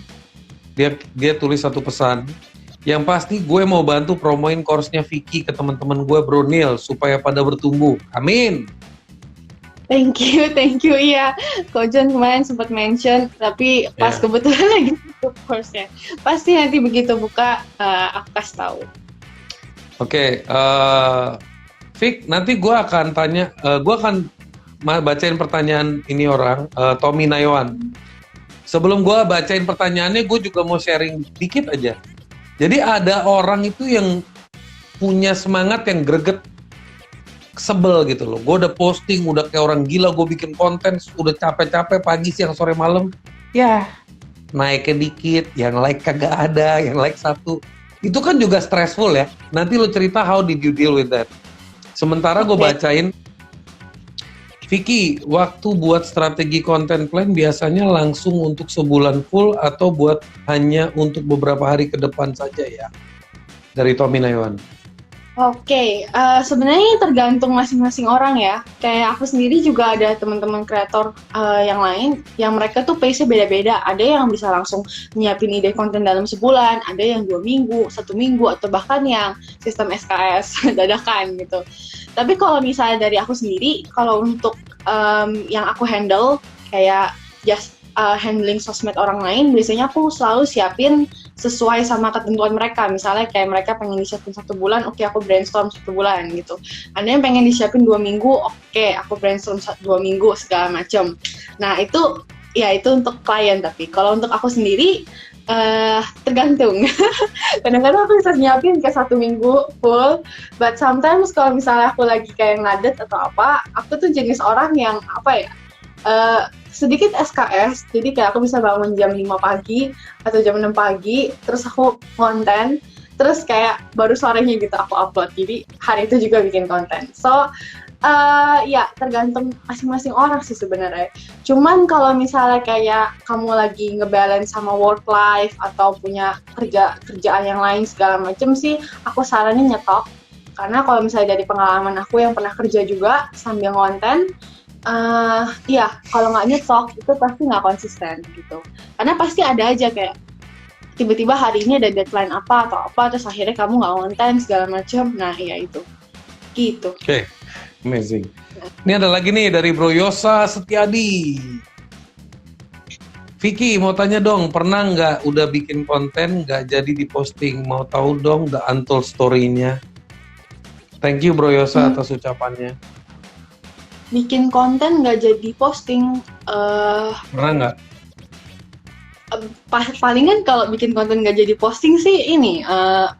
dia tulis satu pesan. Yang pasti gue mau bantu promoin course-nya Vicky ke teman-teman gue, Bro Neil, supaya pada bertumbuh. Amin. Thank you. Iya, Coach John kemarin sempat mention, tapi pas kebetulan lagi tutup course-nya. Pasti nanti begitu buka, aku kasih tahu. Oke, Vic, nanti gue akan tanya, gue akan bacain pertanyaan ini orang, Tommy Nayawan. Sebelum gue bacain pertanyaannya, gue juga mau sharing dikit aja. Jadi ada orang itu yang punya semangat yang greget, sebel gitu loh. Gue udah posting, udah kayak orang gila, gue bikin konten, udah capek-capek pagi, siang, sore, malam. Ya, naiknya dikit, yang like kagak ada, yang like 1. Itu kan juga stressful ya. Nanti lo cerita how did you deal with that. Sementara gue Oke. bacain, Vicky, waktu buat strategi konten plan biasanya langsung untuk sebulan full atau buat hanya untuk beberapa hari ke depan saja ya? Dari Tommy Nayawan. Oke, sebenarnya ini tergantung masing-masing orang ya. Kayak aku sendiri juga ada teman-teman kreator yang lain, yang mereka tuh pace-nya beda-beda. Ada yang bisa langsung nyiapin ide konten dalam sebulan, ada yang 2 minggu, 1 minggu, atau bahkan yang sistem SKS dadakan gitu. Tapi kalau misalnya dari aku sendiri, kalau untuk yang aku handle kayak just handling sosmed orang lain, biasanya aku selalu siapin sesuai sama ketentuan mereka. Misalnya kayak mereka pengen disiapin 1 bulan, oke aku brainstorm 1 bulan gitu. Ada yang pengen disiapin 2 minggu, oke aku brainstorm 2 minggu segala macam. Nah itu ya itu untuk klien, tapi kalau untuk aku sendiri tergantung. Kadang-kadang aku bisa nyiapin kayak 1 minggu full, but sometimes kalau misalnya aku lagi kayak ngadet atau apa, aku tuh jenis orang yang apa ya, sedikit SKS, jadi kayak aku bisa bangun jam 5 pagi atau jam 6 pagi, terus aku konten, terus kayak baru sorenya gitu aku upload, jadi hari itu juga bikin konten. So, ya tergantung masing-masing orang sih sebenarnya. Cuman kalau misalnya kayak kamu lagi ngebalance sama work life atau punya kerjaan yang lain segala macem sih, aku saranin nyetok. Karena kalau misalnya dari pengalaman aku yang pernah kerja juga sambil konten, iya, kalau nggak nyetok itu pasti nggak konsisten gitu. Karena pasti ada aja kayak tiba-tiba hari ini ada deadline apa atau apa, terus akhirnya kamu nggak konten segala macam. Nah, iya itu. Gitu. Oke, amazing. Ini ada lagi nih dari Bro Yosa Setiadi. Vicky, mau tanya dong, pernah nggak udah bikin konten nggak jadi diposting? Mau tahu dong the untold story-nya? Thank you Bro Yosa atas ucapannya. Bikin konten nggak jadi posting, Pernah nggak? palingan kalau bikin konten nggak jadi posting sih ini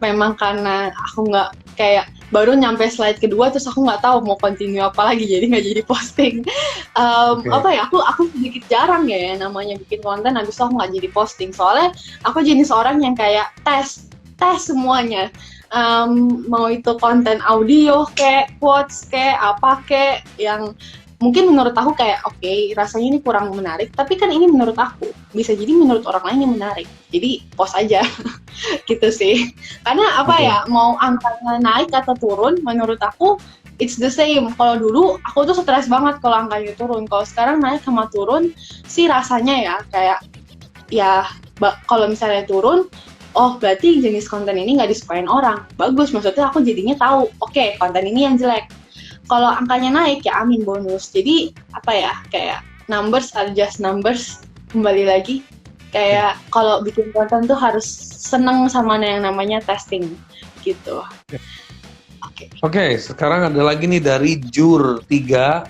memang karena aku nggak kayak baru nyampe slide kedua terus aku nggak tahu mau continue apa lagi, jadi nggak jadi posting. Okay. Apa ya, aku sedikit jarang ya namanya bikin konten habis itu aku nggak jadi posting, soalnya aku jenis orang yang kayak tes semuanya. Mau itu konten audio kayak quotes kayak apa kayak yang mungkin menurut aku kayak oke, rasanya ini kurang menarik, tapi kan ini menurut aku, bisa jadi menurut orang lain yang menarik, jadi post aja. Gitu sih, karena apa ya, mau angkanya naik atau turun menurut aku it's the same. Kalau dulu aku tuh stres banget kalau angkanya turun, kalau sekarang naik sama turun sih rasanya ya kayak ya kalau misalnya turun, oh berarti jenis konten ini nggak disukain orang, bagus, maksudnya aku jadinya tahu oke, konten ini yang jelek. Kalau angkanya naik ya amin, bonus. Jadi apa ya, kayak numbers are just numbers, kembali lagi kayak kalau bikin konten tuh harus seneng sama yang namanya testing gitu. Oke, sekarang ada lagi nih dari Jur3.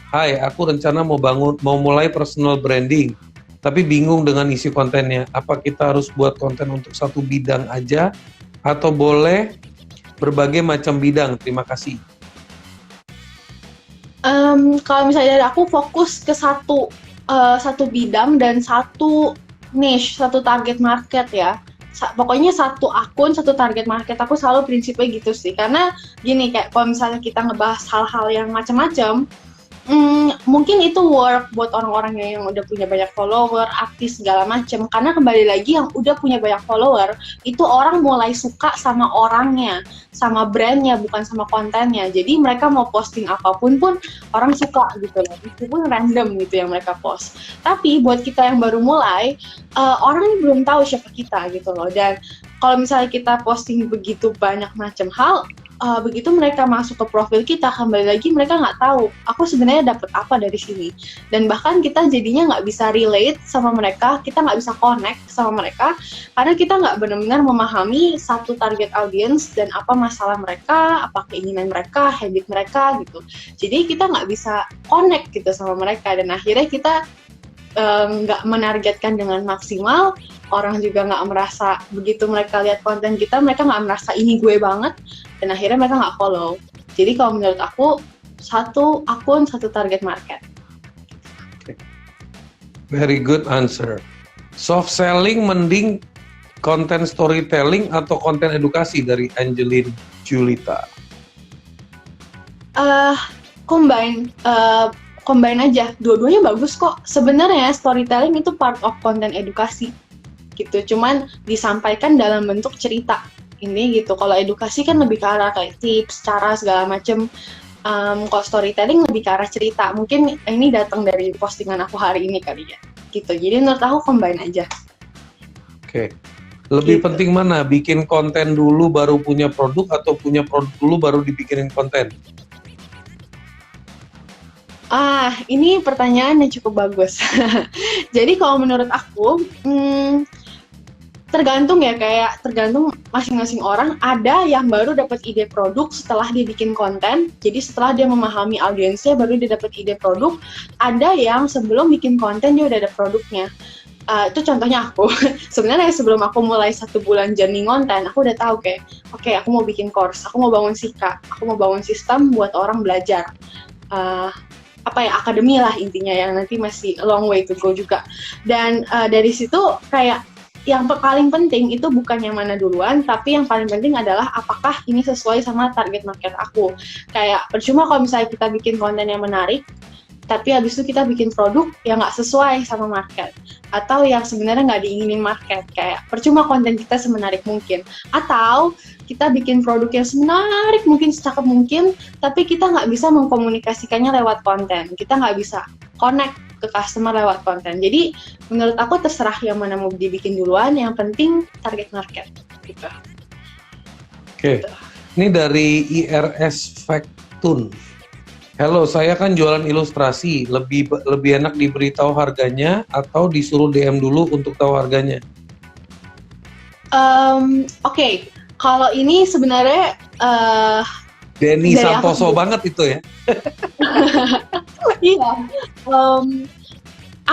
Hai, aku rencana mau mulai personal branding, tapi bingung dengan isi kontennya. Apa kita harus buat konten untuk satu bidang aja atau boleh berbagai macam bidang? Terima kasih. Kalau misalnya dari aku fokus ke satu bidang dan satu niche, satu target market ya. Pokoknya satu akun, satu target market. Aku selalu prinsipnya gitu sih. Karena gini, kayak kalau misalnya kita ngebahas hal-hal yang macam-macam, mungkin itu work buat orang-orang yang udah punya banyak follower, artis segala macam. Karena kembali lagi yang udah punya banyak follower, itu orang mulai suka sama orangnya, sama brandnya, bukan sama kontennya. Jadi mereka mau posting apapun pun orang suka gitu loh, meskipun random gitu yang mereka post. Tapi buat kita yang baru mulai, orang belum tahu siapa kita gitu loh. Dan kalau misalnya kita posting begitu banyak macam hal, begitu mereka masuk ke profil kita, kembali lagi mereka nggak tahu aku sebenarnya dapat apa dari sini, dan bahkan kita jadinya nggak bisa relate sama mereka, kita nggak bisa connect sama mereka karena kita nggak benar-benar memahami satu target audience dan apa masalah mereka, apa keinginan mereka, habit mereka gitu. Jadi kita nggak bisa connect gitu sama mereka, dan akhirnya kita nggak menargetkan dengan maksimal. Orang juga nggak merasa, begitu mereka lihat konten kita, mereka nggak merasa ini gue banget, dan akhirnya mereka nggak follow. Jadi kalau menurut aku, satu akun, satu target market. Very good answer. Soft selling mending konten storytelling atau konten edukasi, dari Angelin Julita? eh combine aja, dua-duanya bagus kok. Sebenarnya storytelling itu part of konten edukasi gitu, cuman disampaikan dalam bentuk cerita ini gitu. Kalau edukasi kan lebih ke arah kayak tips, cara segala macem. Kalau storytelling lebih ke arah cerita. Mungkin ini datang dari postingan aku hari ini kali ya gitu. Jadi menurut aku combine aja. Oke. Lebih Gitu. penting mana? Bikin konten dulu baru punya produk atau punya produk dulu baru dibikinin konten? Ini pertanyaan yang cukup bagus. Jadi kalau menurut aku, tergantung ya, kayak tergantung masing-masing orang. Ada yang baru dapat ide produk setelah dia bikin konten. Jadi setelah dia memahami audiensnya baru dia dapat ide produk. Ada yang sebelum bikin konten dia udah ada produknya. Itu contohnya aku. Sebenarnya sebelum aku mulai 1 bulan journey konten, aku udah tahu kayak, oke, aku mau bikin course, aku mau bangun Sika, aku mau bangun sistem buat orang belajar. Akademi lah intinya, yang nanti masih a long way to go juga. Dan dari situ kayak yang paling penting itu bukan yang mana duluan, tapi yang paling penting adalah apakah ini sesuai sama target market aku. Kayak percuma kalau misalnya kita bikin konten yang menarik, tapi habis itu kita bikin produk yang nggak sesuai sama market, atau yang sebenarnya nggak diinginin market. Kayak percuma konten kita semenarik mungkin, atau kita bikin produk yang semenarik mungkin, secakep mungkin, tapi kita nggak bisa mengkomunikasikannya lewat konten, kita nggak bisa connect ke customer lewat konten. Jadi menurut aku terserah yang mana mau dibikin duluan, yang penting target market gitu. Oke. Ini dari IRS Factun. Halo, saya kan jualan ilustrasi. Lebih enak diberitahu harganya atau disuruh DM dulu untuk tahu harganya? Oke. Kalau ini sebenarnya Denny dari Santoso banget itu ya. Iya.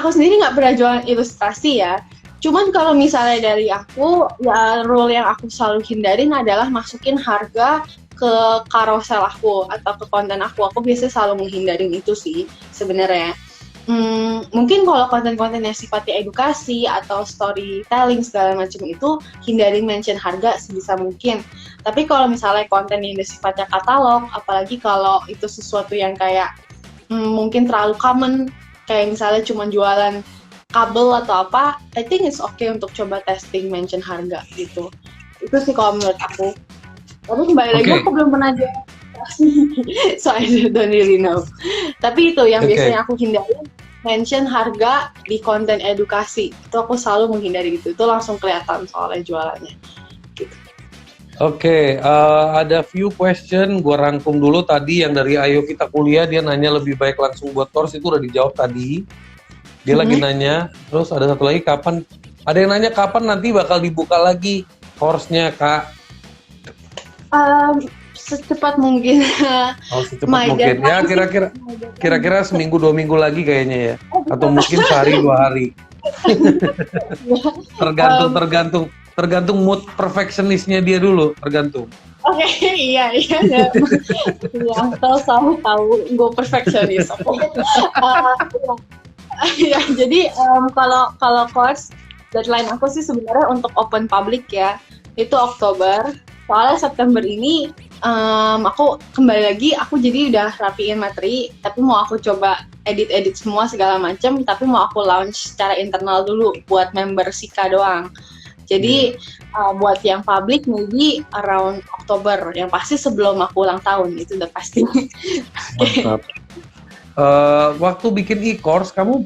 Aku sendiri nggak pernah jualan ilustrasi ya. Cuman kalau misalnya dari aku, ya rule yang aku selalu hindarin adalah masukin harga ke carousel aku atau ke konten aku. Aku biasanya selalu menghindarin itu sih sebenarnya. Mungkin kalau konten-konten yang sifatnya edukasi atau storytelling segala macam itu, hindarin mention harga sebisa mungkin. Tapi kalau misalnya konten yang sifatnya katalog, apalagi kalau itu sesuatu yang kayak mungkin terlalu common, kayak misalnya cuma jualan kabel atau apa, I think it's okay untuk coba testing mention harga gitu. Itu sih kalau menurut aku. Tapi kembali lagi aku belum pernah jualan, so I don't really know. Tapi itu yang biasanya aku hindari, mention harga di konten edukasi. Itu aku selalu menghindari itu langsung kelihatan soalnya jualannya. Gitu. Oke, ada few question, gue rangkum dulu tadi yang dari Ayo Kita Kuliah, dia nanya lebih baik langsung buat course, itu udah dijawab tadi. Dia lagi nanya, terus ada satu lagi ada yang nanya kapan nanti bakal dibuka lagi course-nya, Kak? Secepat mungkin. Secepat mungkin. Ya kira-kira seminggu 2 minggu lagi kayaknya ya, atau mungkin sehari 2 hari. tergantung mood perfectionistnya dia dulu, tergantung. Oke, iya. Tahu gue perfectionist. Ya, jadi kalau course deadline aku sih sebenarnya untuk open public ya, itu Oktober. Soalnya September ini aku kembali lagi, aku jadi udah rapiin materi, tapi mau aku coba edit semua segala macam, tapi mau aku launch secara internal dulu buat member Sika doang. Jadi buat yang public maybe around Oktober, yang pasti sebelum aku ulang tahun, itu udah pasti. Mantap. Waktu bikin e-course, kamu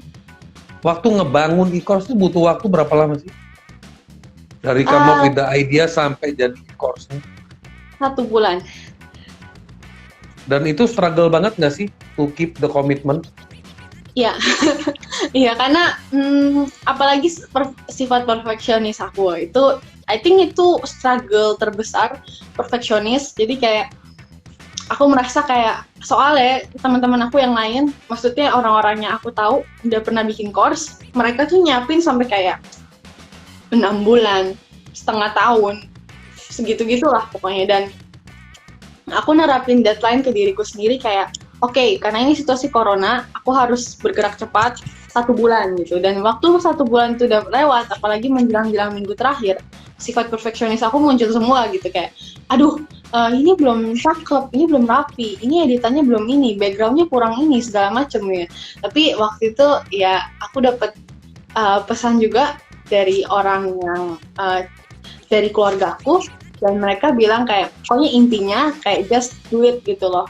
waktu ngebangun e-course itu butuh waktu berapa lama sih? Dari kamu ide idea sampai jadi e-course-nya? 1 bulan. Dan itu struggle banget nggak sih to keep the commitment? Iya, iya karena apalagi sifat perfeksionis aku itu, I think itu struggle terbesar, perfeksionis. Jadi kayak aku merasa kayak, soalnya teman-teman aku yang lain, maksudnya orang-orang yang aku tahu udah pernah bikin course, mereka tuh nyiapin sampai kayak 6 bulan, setengah tahun, segitu-gitulah pokoknya. Dan aku nerapin deadline ke diriku sendiri kayak, oke, karena ini situasi corona, aku harus bergerak cepat 1 bulan gitu. Dan waktu 1 bulan itu udah lewat, apalagi menjelang minggu terakhir, sifat perfeksionis aku muncul semua gitu, kayak aduh ini belum cakep, ini belum rapi, ini editannya belum ini, backgroundnya kurang ini segala macem ya. Tapi waktu itu ya aku dapat pesan juga dari orang yang dari keluarga aku, dan mereka bilang kayak pokoknya intinya kayak just do it gitu loh.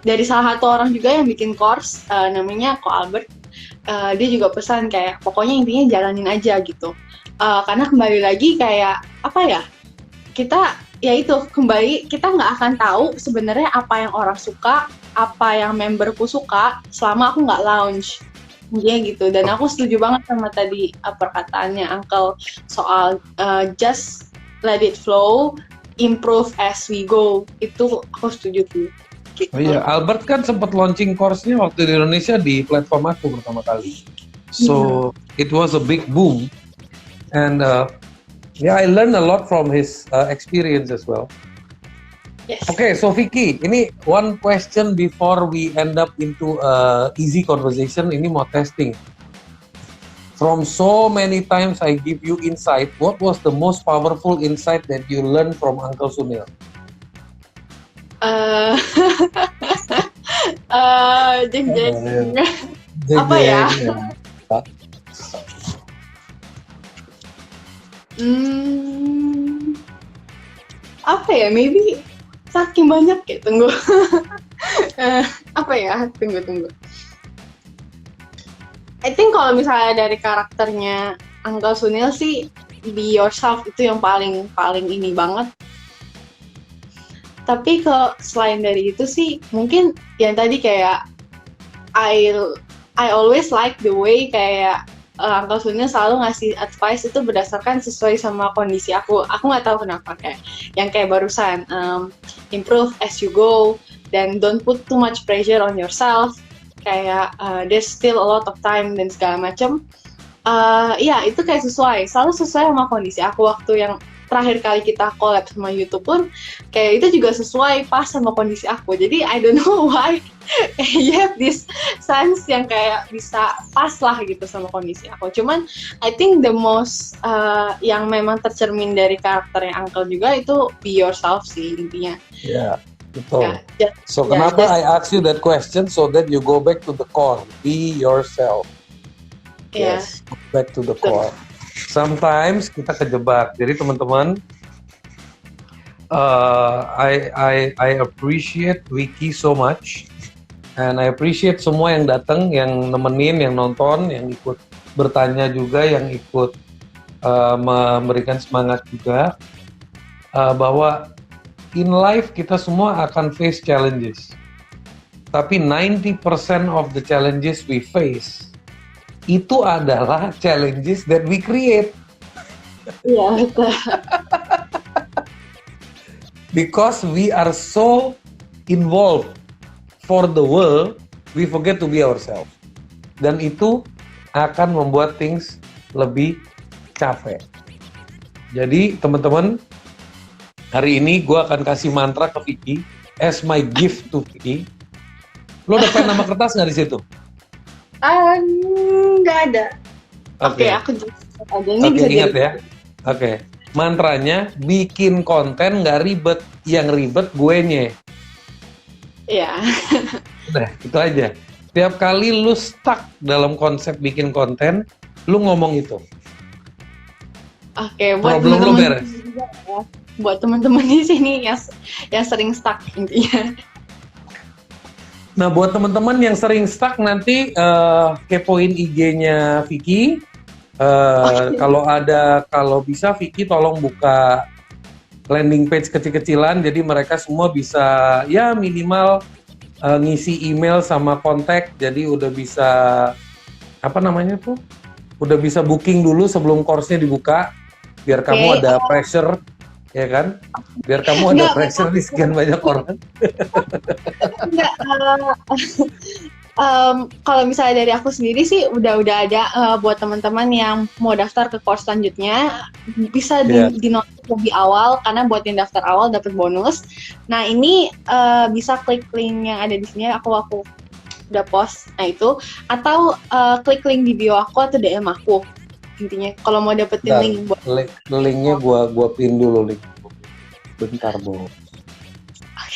Dari salah satu orang juga yang bikin course namanya Ko Albert, dia juga pesan kayak pokoknya intinya jalanin aja gitu. Karena kembali lagi kayak apa ya, kita ya itu kembali kita nggak akan tahu sebenarnya apa yang orang suka, apa yang memberku suka selama aku nggak launch. Dia gitu, dan aku setuju banget sama tadi perkataannya Uncle soal just let it flow, improve as we go. Itu aku setuju tuh. Gitu. Oh iya, Albert kan sempat launching course-nya waktu di Indonesia di platform aku pertama kali. So it was a big boom, and yeah, I learned a lot from his experience as well. Yes. Okay, so Vicky, ini one question before we end up into easy conversation. Ini mau testing. From so many times I give you insight, what was the most powerful insight that you learned from Uncle Sunil? Apa ya? Apa ya? Maybe saking banyak ya. Tunggu. Apa ya? Tunggu. I think kalau misalnya dari karakternya Uncle Sunil sih, be yourself itu yang paling ini banget. Tapi selain dari itu sih, mungkin yang tadi kayak I always like the way kayak Uncle Sunil selalu ngasih advice itu berdasarkan sesuai sama kondisi aku. Aku nggak tahu kenapa, kayak yang kayak barusan improve as you go, dan don't put too much pressure on yourself. Kayak there's still a lot of time dan segala macam. Ya itu kayak selalu sesuai sama kondisi aku. Waktu yang terakhir kali kita collab sama YouTube pun kayak itu juga sesuai pas sama kondisi aku. Jadi I don't know why you have this sense yang kayak bisa pas lah gitu sama kondisi aku. Cuman I think the most yang memang tercermin dari karakternya Uncle juga itu be yourself sih intinya. Yeah, betul. So kenapa I ask you that question, so that you go back to the core, be yourself. Yes, go back to the core. Sometimes kita kejebak. Jadi teman-teman, I appreciate Vicky so much, and I appreciate semua yang datang, yang nemenin, yang nonton, yang ikut bertanya juga, yang ikut memberikan semangat juga, bahwa in life kita semua akan face challenges. Tapi 90% of the challenges we face itu adalah challenges that we create. Iya, betul. Because we are so involved for the world, we forget to be ourselves. Dan itu akan membuat things lebih capek. Jadi teman-teman, hari ini gue akan kasih mantra ke Vicky as my gift to Vicky. Lo ada pen sama kertas nggak di situ? Nggak ada. Oke, aku aja ini bisa ingat ya. Oke. Mantranya, bikin konten nggak ribet, yang ribet guenya. Iya. Udah, itu aja. Tiap kali lu stuck dalam konsep bikin konten, lu ngomong itu. Oke, buat teman-teman ya. Buat teman-teman di sini yang sering stuck intinya. Nah, buat teman-teman yang sering stuck nanti kepoin IG-nya Vicky. Kalau bisa Vicky tolong buka landing page kecil-kecilan, jadi mereka semua bisa ya minimal ngisi email sama kontak, jadi udah bisa udah bisa booking dulu sebelum course-nya dibuka, biar kamu ada pressure, ya kan? Biar kamu ada pressure di sekian banyak orang. Kalau misalnya dari aku sendiri sih udah ada buat teman-teman yang mau daftar ke course selanjutnya bisa di notif lebih awal, karena buat yang daftar awal dapat bonus. Nah ini bisa klik link yang ada di sini, aku udah post, nah itu, atau klik link di bio aku atau DM aku intinya kalau mau dapetin link buat linknya gua pin dulu link. Bentar, Bu.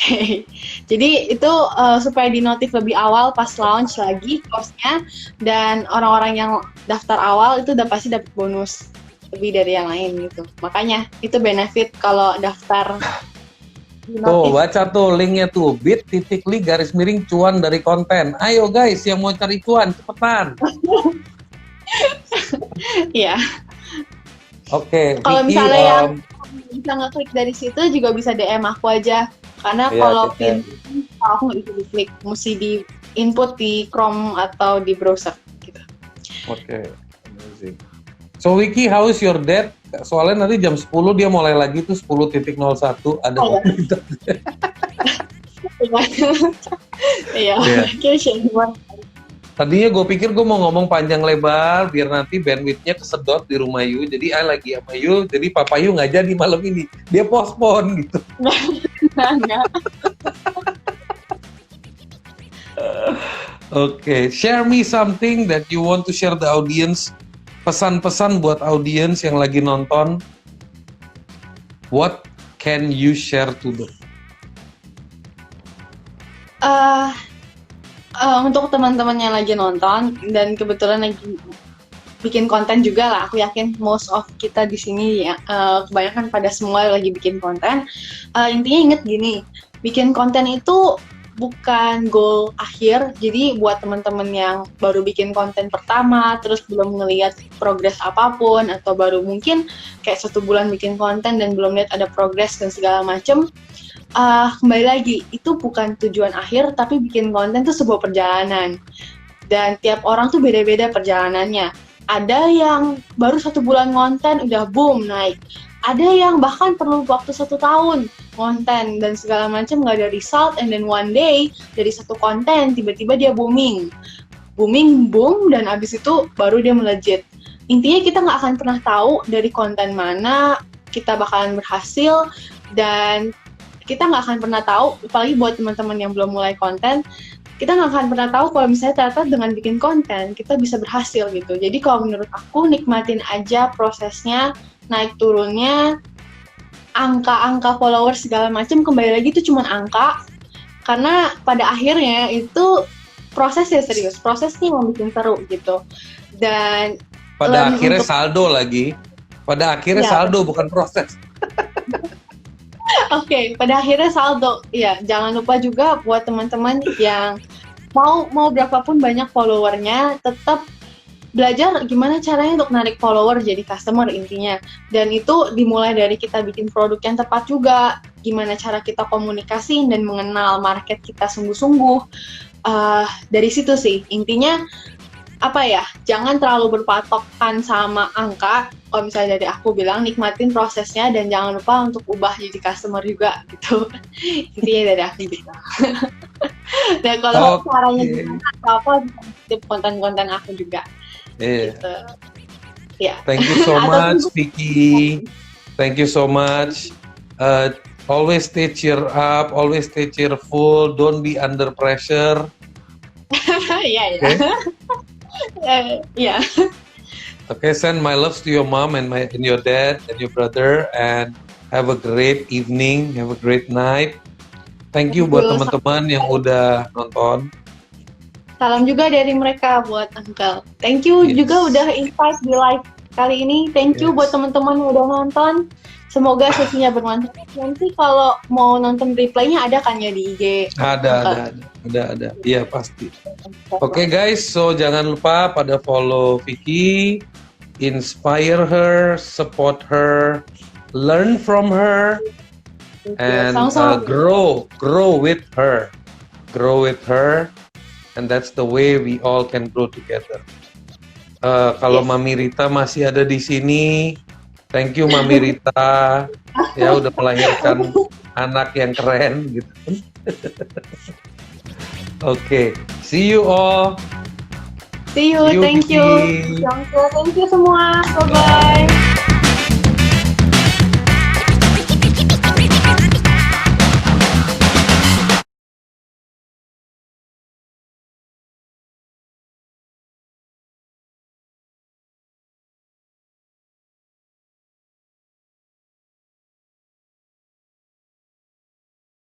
Oke, jadi itu supaya dinotif lebih awal pas launch lagi course-nya, dan orang-orang yang daftar awal itu udah pasti dapat bonus lebih dari yang lain gitu. Makanya itu benefit kalau daftar Tuh, dinotif. baca tuh linknya tuh, bit.ly/cuan dari konten. Ayo guys, yang mau cari cuan, cepetan. Iya. Oke, Kalau Vicky, misalnya yang bisa ngeklik dari situ juga bisa DM aku aja. Karena ya, kalau kita- pin aku nggak bisa diklik, mesti di input di Chrome atau di browser gitu. Oke, amazing. So Vicky, how is your dad? Soalnya nanti jam 10 dia mulai lagi tuh 10.01 ada Oh, komunitas. Iya, Iya. gimana? Tadinya gue pikir gue mau ngomong panjang lebar biar nanti bandwidth-nya kesedot di rumah Yu. Jadi lagi sama Yu, jadi Papa Yu nggak jadi malam ini. Dia postpone gitu. Enggak. Oke, share me something that you want to share the audience. Pesan-pesan buat audience yang lagi nonton. What can you share to them? Untuk teman-teman yang lagi nonton dan kebetulan lagi bikin konten juga lah, aku yakin most of kita di sini ya, kebanyakan pada semua lagi bikin konten. Intinya inget gini, bikin konten itu bukan goal akhir. Jadi buat teman-teman yang baru bikin konten pertama, terus belum ngelihat progres apapun, atau baru mungkin kayak 1 bulan bikin konten dan belum lihat ada progres dan segala macem, kembali lagi, itu bukan tujuan akhir, tapi bikin konten itu sebuah perjalanan. Dan tiap orang tuh beda-beda perjalanannya. Ada yang baru 1 bulan konten udah boom naik. Ada yang bahkan perlu waktu 1 tahun konten dan segala macam nggak ada result, and then one day dari 1 konten tiba-tiba dia boom, dan abis itu baru dia melejit. Intinya kita nggak akan pernah tahu dari konten mana kita bakalan berhasil, dan kita nggak akan pernah tahu, apalagi buat teman-teman yang belum mulai konten, kita nggak akan pernah tahu kalau misalnya ternyata dengan bikin konten kita bisa berhasil gitu. Jadi kalau menurut aku, nikmatin aja prosesnya, naik turunnya, angka-angka followers segala macam, kembali lagi itu cuma angka, karena pada akhirnya itu prosesnya serius, prosesnya yang bikin seru gitu. Dan Pada akhirnya saldo lagi. Pada akhirnya Ya. saldo bukan proses. Oke, pada akhirnya saldo. Ya, jangan lupa juga buat teman-teman yang mau berapapun banyak followernya, tetap belajar gimana caranya untuk narik follower jadi customer intinya. Dan itu dimulai dari kita bikin produk yang tepat juga, gimana cara kita komunikasiin dan mengenal market kita sungguh-sungguh. Dari situ sih, intinya apa ya, jangan terlalu berpatokan sama angka. Kalau misalnya dari aku bilang, nikmatin prosesnya dan jangan lupa untuk ubah jadi customer juga gitu. Intinya dari aku gitu. Dan kalau caranya gimana, apa bisa konten-konten aku juga. Yeah. Gitu. Ya. Thank you so much, Vicky. Thank you so much. Always stay cheer up, always stay cheerful. Don't be under pressure. Iya. Okay. Iya. Okay, send my loves to your mom and your dad and your brother, and have a great evening, have a great night. Thank you buat teman-teman yang udah nonton. Salam juga dari mereka buat Uncle. Thank you juga udah invite di live kali ini. Thank you buat teman-teman yang udah nonton. Semoga sesinya bermanfaat. Nanti kalau mau nonton replaynya ada kan ya di IG? Ada. Iya pasti. Oke guys, so jangan lupa pada follow Vicky, inspire her, support her, learn from her, and grow with her, and that's the way we all can grow together. Kalau Mami Rita masih ada di sini, thank you Mami Rita, ya udah melahirkan anak yang keren gitu. Oke, see you all. See you, thank you. Thank you semua, bye-bye.